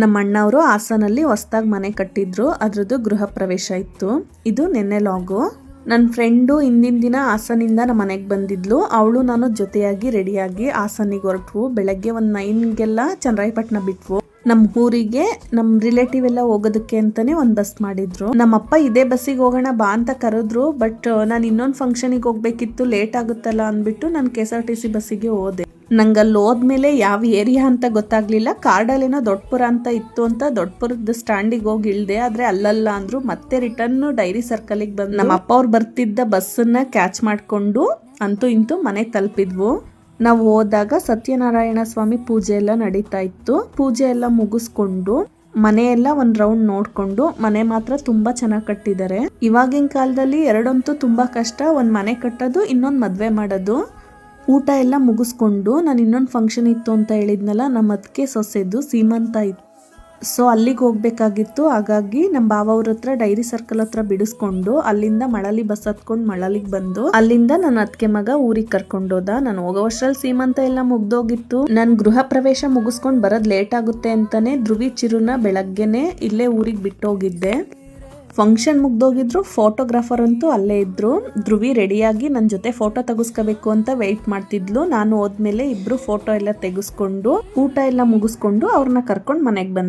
ನಮ್ಮ ಅಣ್ಣವರು ಹಾಸನಲ್ಲಿ ಹೊಸದಾಗಿ ಮನೆ ಕಟ್ಟಿದ್ರು, ಅದ್ರದ್ದು ಗೃಹ ಪ್ರವೇಶ ಇತ್ತು. ಇದು ನೆನ್ನೆ ಲಾಗು. ನನ್ನ ಫ್ರೆಂಡು ಹಿಂದಿನ ದಿನ ಹಾಸನಿಂದ ನಮ್ಮ ಮನೆಗೆ ಬಂದಿದ್ಲು. ಅವಳು ನಾನು ಜೊತೆಯಾಗಿ ರೆಡಿಯಾಗಿ ಹಾಸನಿಗೆ ಹೊರಟ್ವು. ಬೆಳಗ್ಗೆ ಒಂದು 9ಗೆಲ್ಲ ಚನ್ನರಾಯಪಟ್ಟಣ ಬಿಟ್ವು. ನಮ್ಮ ಊರಿಗೆ ನಮ್ಮ ರಿಲೇಟಿವ್ ಎಲ್ಲ ಹೋಗೋದಕ್ಕೆ ಅಂತಾನೆ ಒಂದು ಬಸ್ ಮಾಡಿದ್ರು. ನಮ್ಮಪ್ಪ ಇದೇ ಬಸ್ಸಿಗೆ ಹೋಗೋಣ ಬಾ ಅಂತ ಕರೆದ್ರು. ಬಟ್ ನಾನು ಇನ್ನೊಂದು ಫಂಕ್ಷನಿಗೆ ಹೋಗ್ಬೇಕಿತ್ತು, ಲೇಟ್ ಆಗುತ್ತಲ್ಲ ಅಂದ್ಬಿಟ್ಟು ನಾನು KSRTC ಬಸ್ಸಿಗೆ ಹೋದೆ. ನಂಗೆ ಅಲ್ಲಿ ಹೋದ್ಮೇಲೆ ಯಾವ ಏರಿಯಾ ಅಂತ ಗೊತ್ತಾಗ್ಲಿಲ್ಲ. ಕಾರ್ಡಲ್ಲೇನೋ ದೊಡ್ಡಪುರ ಅಂತ ಇತ್ತು ಅಂತ ದೊಡ್ಡಪುರದ ಸ್ಟ್ಯಾಂಡಿಗೆ ಹೋಗಿ ಇಳ್ದೆ. ಆದ್ರೆ ಅಲ್ಲಲ್ಲ ಅಂದ್ರು. ಮತ್ತೆ ರಿಟರ್ನ್ ಡೈರಿ ಸರ್ಕಲ್ಗೆ ಬಂದು ನಮ್ಮ ಅಪ್ಪ ಅವ್ರು ಬರ್ತಿದ್ದ ಬಸ್ಸನ್ನ ಕ್ಯಾಚ್ ಮಾಡ್ಕೊಂಡು ಅಂತೂ ಇಂತೂ ಮನೆಗೆ ತಲುಪಿದ್ವು. ನಾವು ಹೋದಾಗ ಸತ್ಯನಾರಾಯಣ ಸ್ವಾಮಿ ಪೂಜೆ ಎಲ್ಲ ನಡೀತಾ ಇತ್ತು. ಪೂಜೆ ಎಲ್ಲ ಮುಗಿಸ್ಕೊಂಡು ಮನೆಯೆಲ್ಲ ಒಂದ್ ರೌಂಡ್ ನೋಡ್ಕೊಂಡು, ಮನೆ ಮಾತ್ರ ತುಂಬಾ ಚೆನ್ನಾಗಿ ಕಟ್ಟಿದ್ದಾರೆ. ಇವಾಗಿನ ಕಾಲದಲ್ಲಿ ಎರಡಂತೂ ತುಂಬಾ ಕಷ್ಟ, ಒಂದ್ ಮನೆ ಕಟ್ಟೋದು, ಇನ್ನೊಂದು ಮದ್ವೆ ಮಾಡೋದು. ಊಟ ಎಲ್ಲ ಮುಗಿಸ್ಕೊಂಡು ನಾನು ಇನ್ನೊಂದು ಫಂಕ್ಷನ್ ಇತ್ತು ಅಂತ ಹೇಳಿದ್ನಲ್ಲ, ನಮ್ಮ ಅದಕ್ಕೆ ಸೊಸೆದು ಸೀಮಂತ ಇತ್ತು. ಸೊ ಅಲ್ಲಿಗೆ ಹೋಗ್ಬೇಕಾಗಿತ್ತು. ಹಾಗಾಗಿ ನಮ್ಮ ಬಾವ ಅವ್ರ ಹತ್ರ ಡೈರಿ ಸರ್ಕಲ್ ಹತ್ರ ಬಿಡಿಸ್ಕೊಂಡು ಅಲ್ಲಿಂದ ಮಳಲಿ ಬಸ್ ಹತ್ಕೊಂಡು ಮಳಲಿಗೆ ಬಂದು ಅಲ್ಲಿಂದ ನನ್ನ ಅತ್ತಿಗೆ ಮಗ ಊರಿಗೆ ಕರ್ಕೊಂಡೋದ. ನಾನು ಹೋಗೋವಷ್ಟ್ರಲ್ಲಿ ಸೀಮಂತ ಎಲ್ಲ ಮುಗ್ದೋಗಿತ್ತು. ನಾನು ಗೃಹ ಪ್ರವೇಶ ಮುಗಿಸ್ಕೊಂಡು ಬರೋದ್ ಲೇಟ್ ಆಗುತ್ತೆ ಅಂತಾನೆ ಧ್ರುವಿ ಚಿರುನ ಬೆಳಗ್ಗೆನೆ ಇಲ್ಲೇ ಊರಿಗೆ ಬಿಟ್ಟೋಗಿದ್ದೆ. ಫಂಕ್ಷನ್ ಮುಗ್ದೋಗಿದ್ರು, ಫೋಟೋಗ್ರಾಫರ್ ಅಂತೂ ಅಲ್ಲೇ ಇದ್ರು. ಧ್ರುವಿ ರೆಡಿಯಾಗಿ ನನ್ನ ಜೊತೆ ಫೋಟೋ ತೆಗಿಸ್ಕೋಬೇಕು ಅಂತ ವೆಯ್ಟ್ ಮಾಡ್ತಿದ್ಲು. ನಾನು ಹೋದ್ಮೇಲೆ ಇಬ್ರು ಫೋಟೋ ಎಲ್ಲ ತೆಗೆಸ್ಕೊಂಡು ಊಟ ಎಲ್ಲ ಮುಗಿಸ್ಕೊಂಡು ಅವ್ರನ್ನ ಕರ್ಕೊಂಡು ಮನೆಗೆ ಬಂದೆ.